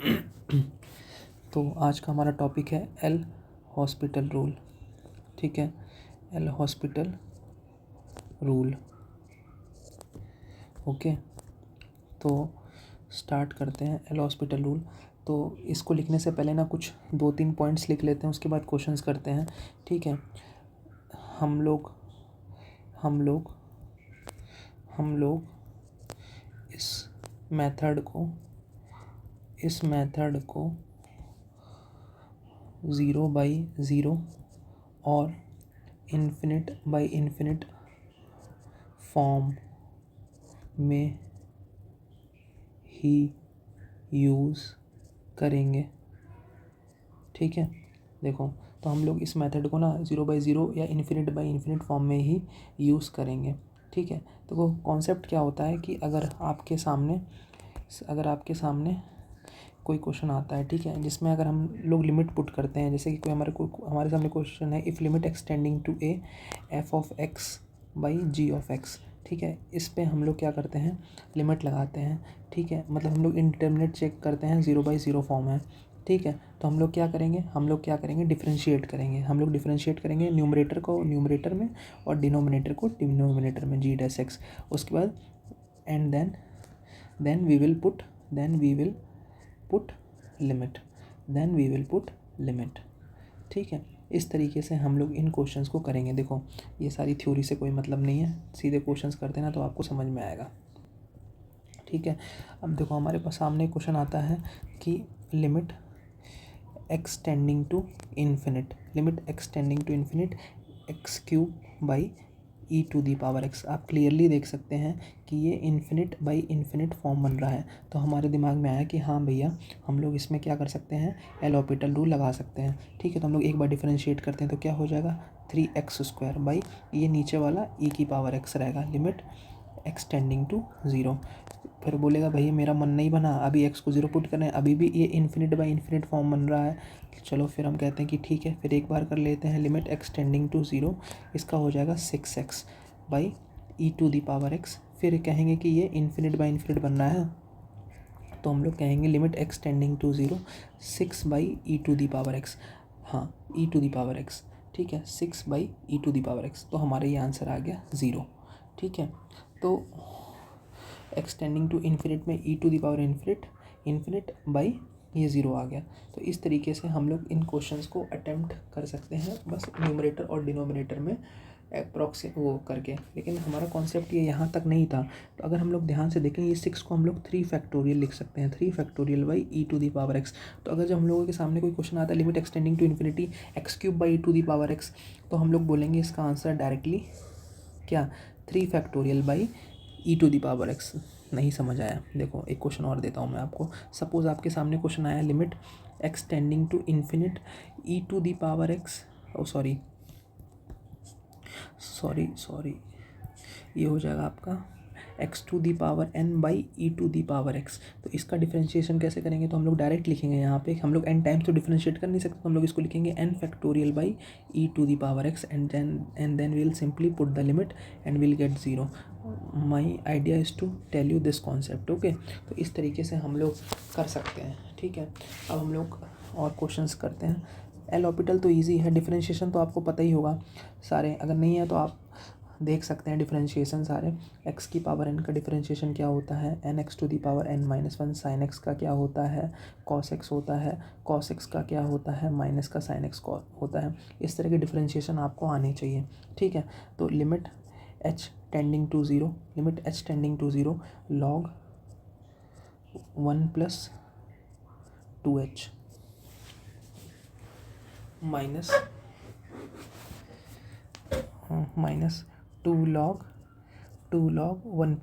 तो आज का हमारा टॉपिक है एल हॉस्पिटल रूल। ठीक है, एल हॉस्पिटल रूल। ओके, तो स्टार्ट करते हैं एल हॉस्पिटल रूल। तो इसको लिखने से पहले ना कुछ 2-3 पॉइंट्स लिख लेते हैं, उसके बाद क्वेश्चंस करते हैं। ठीक है, हम लोग इस मेथड को 0/0 और इन्फिनिट फॉर्म में ही यूज़ करेंगे। ठीक है, देखो, तो हम लोग इस मेथड को ना 0/0 या इन्फिनिट फॉर्म में ही यूज़ करेंगे। ठीक है, तो वो कॉन्सेप्ट क्या होता है कि अगर आपके सामने कोई क्वेश्चन आता है, ठीक है, जिसमें अगर हम लोग लिमिट पुट करते हैं, जैसे कि हमारे सामने क्वेश्चन है, if limit extending to a f of x by g of x. ठीक है, इस पे हम लोग क्या करते हैं, लिमिट लगाते हैं। ठीक है, मतलब हम लोग इंडिटरमिनेट चेक करते हैं, 0/0 फॉर्म है। ठीक है, तो हम लोग क्या करेंगे, डिफरेंशिएट करेंगे न्यूमरेटर को न्यूमरेटर में और डिनोमिनेटर को डिनोमिनेटर में, जी डैश एक्स। उसके बाद and then we will put limit. ठीक है, इस तरीके से हम लोग इन क्वेश्चंस को करेंगे। देखो, ये सारी थ्योरी से कोई मतलब नहीं है, सीधे क्वेश्चंस करते ना तो आपको समझ में आएगा। ठीक है, अब देखो हमारे पास सामने क्वेश्चन आता है कि limit extending to infinite x cube by e to the power x. आप क्लियरली देख सकते हैं कि ये इन्फिनिट बाई इन्फिनिट फॉर्म बन रहा है। तो हमारे दिमाग में आया कि हाँ भैया, हम लोग इसमें क्या कर सकते हैं, एल हॉस्पिटल रूल लगा सकते हैं। ठीक है, तो हम लोग एक बार डिफरेंशिएट करते हैं तो क्या हो जाएगा, 3x² बाई ये नीचे वाला ई की पावर एक्स रहेगा, लिमिट एक्सटेंडिंग टू 0। फिर बोलेगा भैया मेरा मन नहीं बना, अभी एक्स को 0 पुट करना है, अभी भी ये इन्फिनिट बाई इन्फिनिट फॉर्म बन रहा है। चलो फिर हम कहते हैं कि ठीक है, फिर एक बार कर लेते हैं, लिमिट एक्सटेंडिंग टू 0, इसका हो जाएगा 6x by e to the power x. फिर कहेंगे कि ये इन्फिनिट बाई इन्फिनिट बन रहा है, तो हम लोग कहेंगे limit extending to 0, 6 by e to the power x. हाँ, e to the power x. ठीक है, 6 by e to the power x, तो हमारा ये आंसर आ गया 0। ठीक है, तो एक्सटेंडिंग टू इन्फिनिट में e to the power infinite by ये 0 आ गया। तो इस तरीके से हम लोग इन क्वेश्चंस को अटेम्प्ट कर सकते हैं, बस न्यूमरेटर और डिनोमिनेटर में अप्रॉक्सीमेट वो करके। लेकिन हमारा कॉन्सेप्ट ये यहाँ तक नहीं था। तो अगर हम लोग ध्यान से देखें, ये 6 को हम लोग 3 फैक्टोरियल लिख सकते हैं, 3 factorial by e to the power x. तो अगर जब हम लोगों के सामने कोई क्वेश्चन आता है limit extending to infinity x cube by e to the power x, तो हम लोग बोलेंगे इसका आंसर डायरेक्टली क्या, 3 factorial by e to the power x. नहीं समझ आया, देखो एक क्वेश्चन और देता हूँ मैं आपको। सपोज़ आपके सामने क्वेश्चन आया, limit extending to infinite e to the power x, sorry ये हो जाएगा आपका x to the power n by e to the power x. तो इसका डिफरेंशिएशन कैसे करेंगे, तो हम लोग डायरेक्ट लिखेंगे, यहाँ पे हम लोग एन टाइम्स तो डिफरेंशिएट कर नहीं सकते, तो हम लोग इसको लिखेंगे n factorial by e to the power x and then we'll simply put the limit and will get 0। My idea is to tell you this concept. Okay, तो इस तरीके से हम लोग कर सकते हैं। ठीक है, अब हम लोग और क्वेश्चंस करते हैं। एल हॉस्पिटल तो ईजी है, डिफरेंशिएशन तो आपको पता ही होगा सारे, अगर नहीं है तो आप देख सकते हैं डिफरेंशिएशन सारे। एक्स की पावर एन का डिफरेंशिएशन क्या होता है, n x to the power n minus 1। Sine x का क्या होता है, कॉस एक्स होता है। कॉस एक्स का क्या होता है, माइनस का साइन एक्स होता है। इस तरह की डिफरेंशिएशन आपको आनी चाहिए। ठीक है, तो limit h tending to 0 log 1 + 2h minus 2 log 1 +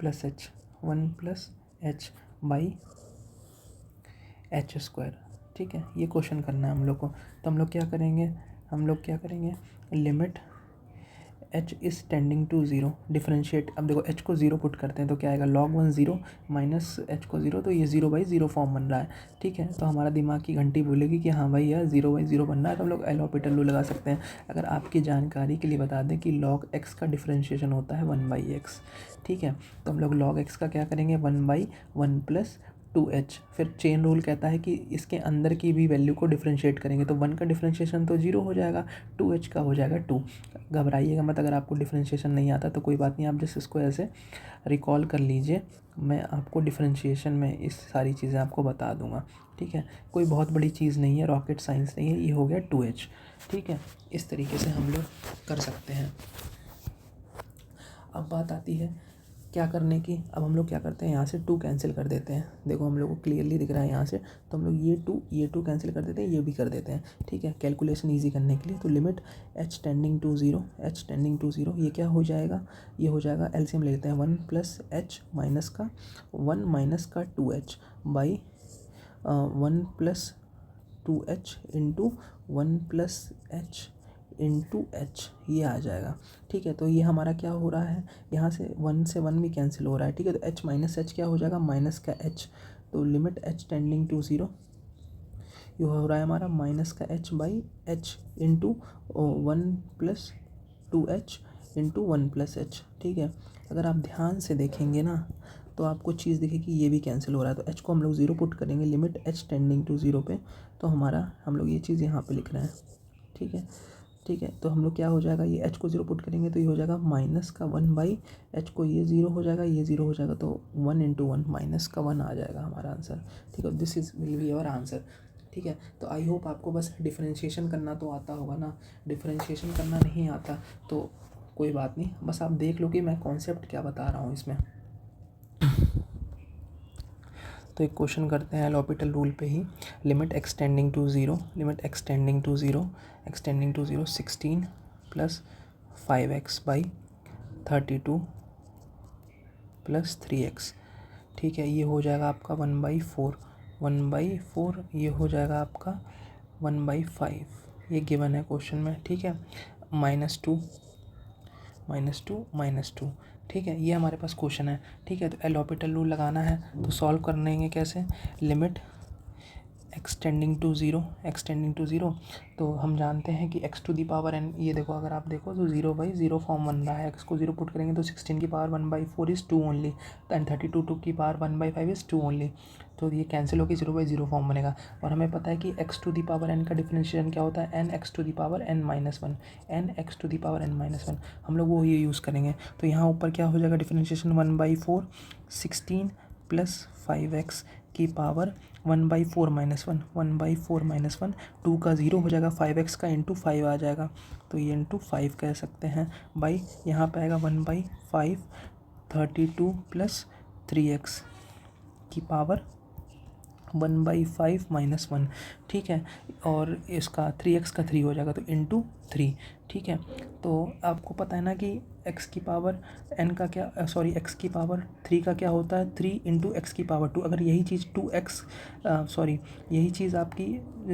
h by h²। ठीक है, ये क्वेश्चन करना है हम लोग को। तो हम लोग क्या करेंगे, limit h is tending to 0, differentiate. अब देखो h को 0 पुट करते हैं तो क्या आएगा, log 1 0 माइनस h को 0, तो ये 0/0 फॉर्म बन रहा है। ठीक है, तो हमारा दिमाग की घंटी बोलेगी कि हाँ भाई यार 0/0 बन रहा है, तो हम लोग एल हॉस्पिटल रूल लगा सकते हैं। अगर आपकी जानकारी के लिए बता दें कि log x का डिफरेंशिएशन होता है 1/x। ठीक है, तो हम लोग log x का क्या करेंगे, 1/1 + 2h। फिर चेन रूल कहता है कि इसके अंदर की भी वैल्यू को डिफरेंशिएट करेंगे तो 1 का डिफरेंशिएशन तो 0 हो जाएगा, 2h का हो जाएगा 2। घबराइएगा मत, अगर आपको डिफरेंशिएशन नहीं आता तो कोई बात नहीं, आप जस्ट इसको ऐसे रिकॉल कर लीजिए, मैं आपको डिफरेंशिएशन में इस सारी चीज़ें आपको बता दूंगा, ठीक है। कोई बहुत बड़ी चीज़ नहीं है, रॉकेट साइंस नहीं है, ये हो गया 2h, ठीक है। इस तरीके से हम लोग कर सकते हैं। अब बात आती है क्या करने की। अब हम लोग क्या करते हैं, यहाँ से 2 कैंसिल कर देते हैं। देखो हम लोग को क्लियरली दिख रहा है यहाँ से, तो हम लोग ये 2 कैंसिल कर देते हैं, ये भी कर देते हैं, ठीक है, कैलकुलेशन ईजी करने के लिए। तो limit h tending to zero, ये क्या हो जाएगा, ये हो जाएगा, एलसीएम ले लेते हैं, 1 प्लस एच माइनस का 1 माइनस का 2h by 1 plus 2h into 1 plus H into H, ये आ जाएगा, ठीक है। तो ये हमारा क्या हो रहा है, यहाँ से 1 से 1 भी कैंसिल हो रहा है, ठीक है। तो h माइनस एच क्या हो जाएगा, माइनस का h, तो limit h tending to zero, ये हो रहा है हमारा माइनस का h by h into 1 plus 2h into 1 plus h, ठीक है। अगर आप ध्यान से देखेंगे ना तो आपको चीज़ दिखेगी, ये भी कैंसिल हो रहा है, तो h को हम लोग 0 पुट करेंगे लिमिट h टेंडिंग टू 0 पे, तो हमारा हम लोग ये चीज़ यहाँ पे लिख रहे हैं, ठीक है, ठीक है। तो हम लोग क्या हो जाएगा, ये h को 0 पुट करेंगे तो ये हो जाएगा माइनस का 1 बाई h को ये 0 हो जाएगा, ये 0 हो जाएगा, तो 1 इंटू 1 माइनस का 1 आ जाएगा हमारा आंसर, ठीक है। This is will be our answer, ठीक है। तो आई होप आपको बस डिफरेंशिएशन करना तो आता होगा ना, डिफरेंशिएशन करना नहीं आता तो कोई बात नहीं, बस आप देख लो कि मैं कॉन्सेप्ट क्या बता रहा हूँ इसमें। तो एक क्वेश्चन करते हैं एल'होपिटल रूल पे ही। Limit extending to zero, limit extending to zero 16 plus 5x by 32 plus 3x, ठीक है। ये हो जाएगा आपका 1/4, ये हो जाएगा आपका 1/5, ये गिवन है क्वेश्चन में, ठीक है। -2, ठीक है, ये हमारे पास क्वेश्चन है, ठीक है। तो एल'होपिटल रूल लगाना है, तो सॉल्व करने कैसे, लिमिट एक्सटेंडिंग टू ज़ीरो, तो हम जानते हैं कि x to the power n, ये देखो अगर आप देखो तो 0/0 फॉर्म बन रहा है, x को 0 पुट करेंगे तो 16 की पावर 1/4 इज़ 2 ओनली, एंड 32 की पावर 1/5 इज़ 2 ओनली, तो ये कैंसिल होकर 0/0 फॉर्म बनेगा। और हमें पता है कि x to the power n का डिफरेंशिएशन क्या होता है, n x to the power n minus one, हम लोग वो ये यूज़ करेंगे। तो यहाँ ऊपर क्या हो जाएगा डिफरेंशिएशन, 1/4 16 प्लस 5x की पावर 1/4 माइनस वन, 2 का 0 हो जाएगा, 5x का इंटू 5 आ जाएगा, तो ये इंटू 5 कह सकते हैं, बाई यहाँ पे आएगा 1/5 32 प्लस 3x की पावर 1/5 माइनस 1, ठीक है। और इसका 3x का 3 हो जाएगा, तो इंटू 3, ठीक है। तो आपको पता है ना कि x की पावर n का क्या, x की पावर 3 का क्या होता है, 3 इंटू एक्स की पावर 2। अगर यही चीज़ 2x यही चीज़ आपकी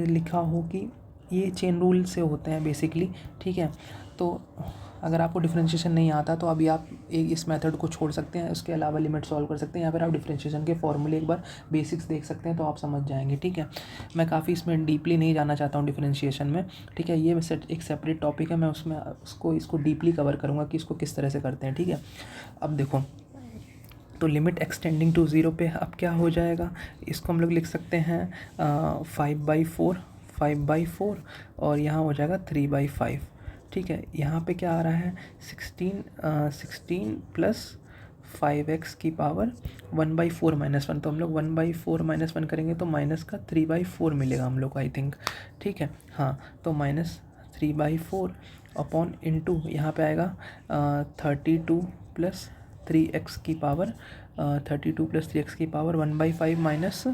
लिखा हो कि ये चेन रूल से होते हैं बेसिकली, ठीक है। तो अगर आपको डिफरेंशिएशन नहीं आता तो अभी आप इस मेथड को छोड़ सकते हैं, उसके अलावा लिमिट सॉल्व कर सकते हैं, या फिर आप डिफरेंशिएशन के फॉर्मूले एक बार बेसिक्स देख सकते हैं तो आप समझ जाएंगे, ठीक है। मैं काफ़ी इसमें डीपली नहीं जाना चाहता हूँ डिफरेंशिएशन में, ठीक है। ये एक सेपरेट टॉपिक है, मैं उसमें इसको डीपली कवर करूँगा कि इसको किस तरह से करते हैं, ठीक है। अब देखो, तो लिमिट एक्सटेंडिंग टू ज़ीरो पे अब क्या हो जाएगा, इसको हम लोग लिख सकते हैं 5/4 और यहाँ हो जाएगा 3/5, ठीक है। यहाँ पे क्या आ रहा है, 16 प्लस 5x की पावर 1/4 माइनस 1, तो हम लोग 1/4 माइनस 1 करेंगे तो माइनस का 3/4 मिलेगा हम लोग को, आई थिंक, ठीक है। हाँ, तो -3/4 अपॉन इंटू यहाँ पे आएगा 32 प्लस 3x की पावर 1/5 माइनस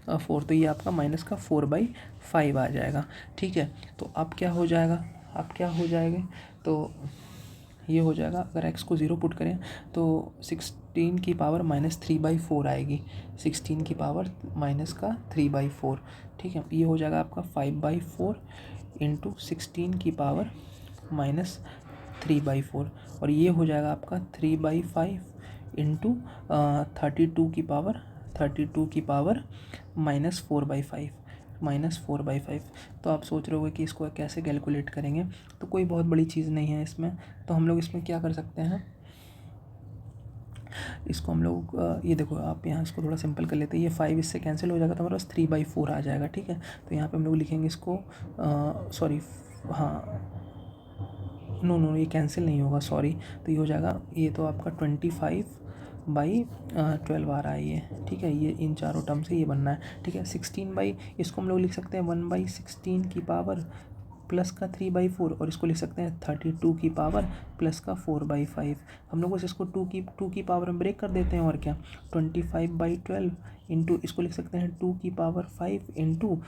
4, तो ये आपका माइनस का 4/5 आ जाएगा, ठीक है। तो अब क्या हो जाएगा, तो ये हो जाएगा, अगर x को 0 पुट करें तो 16 की पावर -3/4 आएगी, 16 की पावर माइनस का 3/4, ठीक है। ये हो जाएगा आपका 5/4 इंटू 16 की पावर -3/4, और ये हो जाएगा आपका 3/5 इंटू 32 की पावर -4/5। तो आप सोच रहे होगे कि इसको कैसे कैलकुलेट करेंगे, तो कोई बहुत बड़ी चीज़ नहीं है इसमें। तो हम लोग इसमें क्या कर सकते हैं इसको हम लोग ये देखो आप यहाँ इसको थोड़ा सिंपल कर लेते हैं, ये 5 इससे कैंसिल हो जाएगा तो हमारे पास 3/4 आ जाएगा, ठीक है। तो यहाँ पे हम लोग लिखेंगे इसको सॉरी, हाँ नो ये कैंसिल नहीं होगा, सॉरी। तो ये हो जाएगा, ये तो आपका 25/12 आ रहा है ये, ठीक है। ये इन चारों टर्म से ये बनना है, ठीक है। 16 इसको हम लोग लिख सकते हैं 1/16 की पावर प्लस का 3/4, और इसको लिख सकते हैं 32 की पावर प्लस का 4/5। हम लोग बस इसको 2 की पावर में ब्रेक कर देते हैं, और क्या 25/12 इंटू इसको लिख सकते हैं 2 की पावर 5 इंटू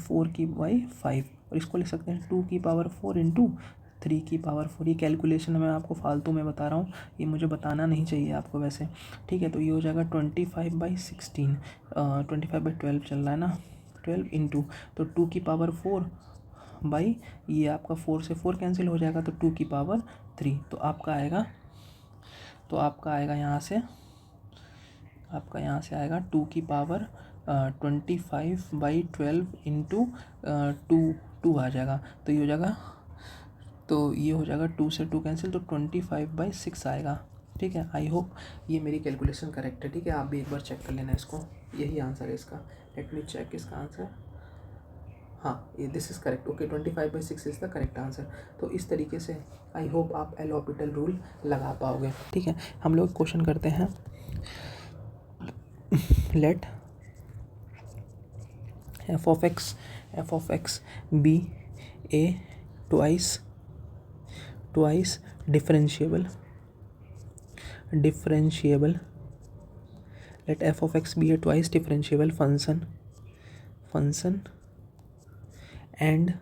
4/5, और इसको लिख सकते हैं 2 की पावर 4 इंटू 3 की पावर 4। ये कैलकुलेशन मैं आपको फालतू में बता रहा हूँ, ये मुझे बताना नहीं चाहिए आपको वैसे, ठीक है। तो ये हो जाएगा 25/16, 25/12 चल रहा है ना, 12 इंटू तो 2 की पावर 4 बाई, ये आपका 4 से 4 कैंसिल हो जाएगा तो 2 की पावर 3। तो आपका आएगा यहाँ से आएगा 2 की पावर 25/12 इंटू 2 आ जाएगा। तो ये हो जाएगा 2 से 2 कैंसिल, तो 25/6 आएगा, ठीक है। आई होप ये मेरी कैलकुलेशन करेक्ट है, ठीक है। आप भी एक बार चेक कर लेना इसको, यही आंसर है इसका। लेट मी चेक इसका आंसर, हाँ ये this is correct, okay 25/6 is the correct answer. तो इस तरीके से आई होप आप एल हॉपिटल रूल लगा पाओगे, ठीक है। हम लोग क्वेश्चन करते हैं, late f of x be a twice differentiable, let f of x be a twice differentiable function and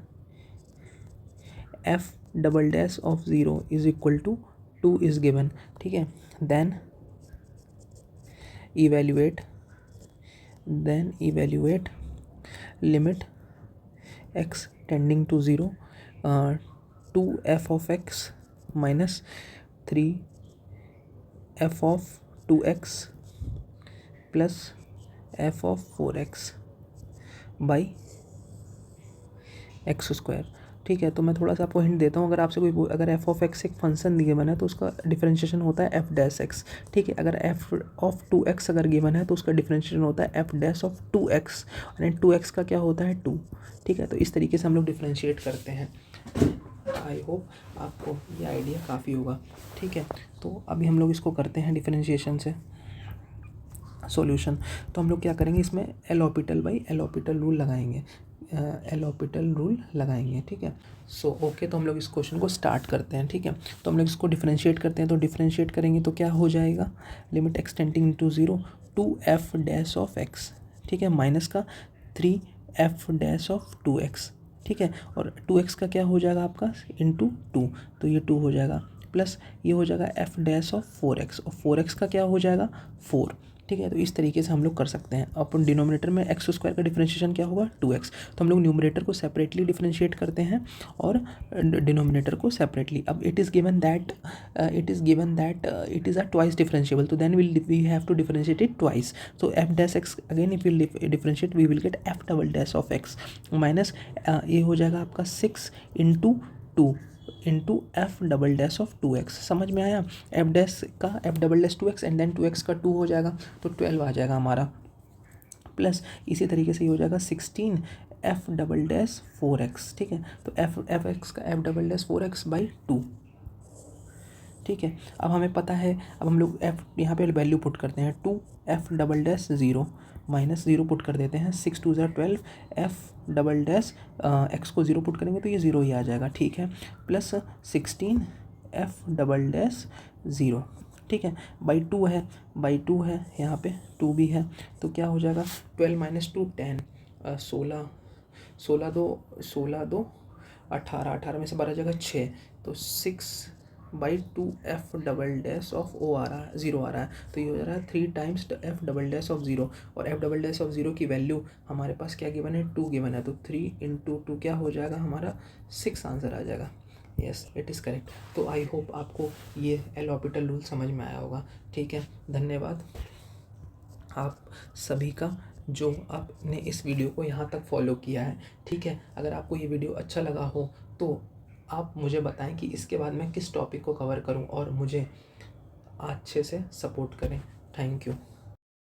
f double dash of 0 is equal to 2 is given, ठीक है। then evaluate limit x tending to 0 2 f of x minus 3 f of 2x plus f of 4x by x square, ठीक है। तो मैं थोड़ा सा आपको hint देता हूँ, अगर आपसे कोई अगर एफ ऑफ एक्स एक फंक्शन गिवन है तो उसका डिफरेंशिएशन होता है एफ डैश एक्स, ठीक है। अगर एफ ऑफ 2x अगर गिवन है तो उसका डिफरेंशिएशन होता है F dash of 2x, and 2x का क्या होता है 2, ठीक है। तो इस तरीके से हम लोग डिफरेंशिएट करते हैं। आई होप आपको ये आइडिया काफ़ी होगा, ठीक है। तो अभी हम लोग इसको करते हैं डिफरेंशिएशन से सॉल्यूशन। तो हम लोग क्या करेंगे, इसमें एल हॉपिटल रूल लगाएंगे, ठीक है। सो ओके, तो हम लोग इस क्वेश्चन को स्टार्ट करते हैं, ठीक है। तो हम लोग इसको डिफरेंशिएट करते हैं, तो डिफरेंशिएट करेंगे तो क्या हो जाएगा, limit x tending to 0 2f dash of x, ठीक है, माइनस का 3f डैश ऑफ 2x, ठीक है। और 2x का क्या हो जाएगा आपका इंटू 2, तो ये 2 हो जाएगा, प्लस ये हो जाएगा f डैश ऑफ 4x, और 4x का क्या हो जाएगा 4, ठीक है। तो इस तरीके से हम लोग कर सकते हैं। अपन डिनोमिनेटर में एक्स स्क्वायर का डिफरेंशिएशन क्या होगा 2x, तो हम लोग न्यूमरेटर को सेपरेटली डिफरेंशिएट करते हैं और डिनोमिनेटर को सेपरेटली। अब it is given that it is a twice differentiable, तो then we have to differentiate it twice. तो f dash x again if will differentiate we will get f double dash of x minus ये हो जाएगा आपका 6 into 2 into f double dash of 2x। समझ में आया, f dash का f double dash 2x and then 2x का 2 हो जाएगा, तो 12 आ जाएगा हमारा, प्लस इसी तरीके से ये हो जाएगा 16 एफ डबल डैश 4x, ठीक है। तो एफ एक्स का f double dash 4x by 2, ठीक है। अब हमें पता है, अब हम लोग एफ यहाँ पे वैल्यू पुट करते हैं 2 F double dash 0 minus 0 put कर देते हैं, 6 2 ज़ा 12 एफ डबल डैश एक्स को 0 पुट करेंगे तो ये 0 ही आ जाएगा, ठीक है, प्लस 16 एफ डबल डैश 0, ठीक है, बाई 2 है यहाँ पे 2 भी है, तो क्या हो जाएगा 12 माइनस 2 10 16 2 18 में से 12 जगह 6, तो 6/2 f double dash of o आ रहा है 0 आ रहा है, तो ये हो जा रहा है 3 times F double dash of 0, और एफ डबल डैश ऑफ 0 की वैल्यू हमारे पास क्या गिवन है 2 गिवन है, तो 3 इंटू 2 क्या हो जाएगा हमारा 6 आंसर आ जाएगा। Yes it is correct. तो आई होप आपको ये एल हॉपिटल रूल समझ में आया होगा, ठीक है। धन्यवाद आप सभी का जो आपने इस वीडियो को यहाँ तक फॉलो किया है, ठीक है। अगर आपको ये वीडियो अच्छा लगा हो तो आप मुझे बताएं कि इसके बाद मैं किस टॉपिक को कवर करूं और मुझे अच्छे से सपोर्ट करें। Thank you.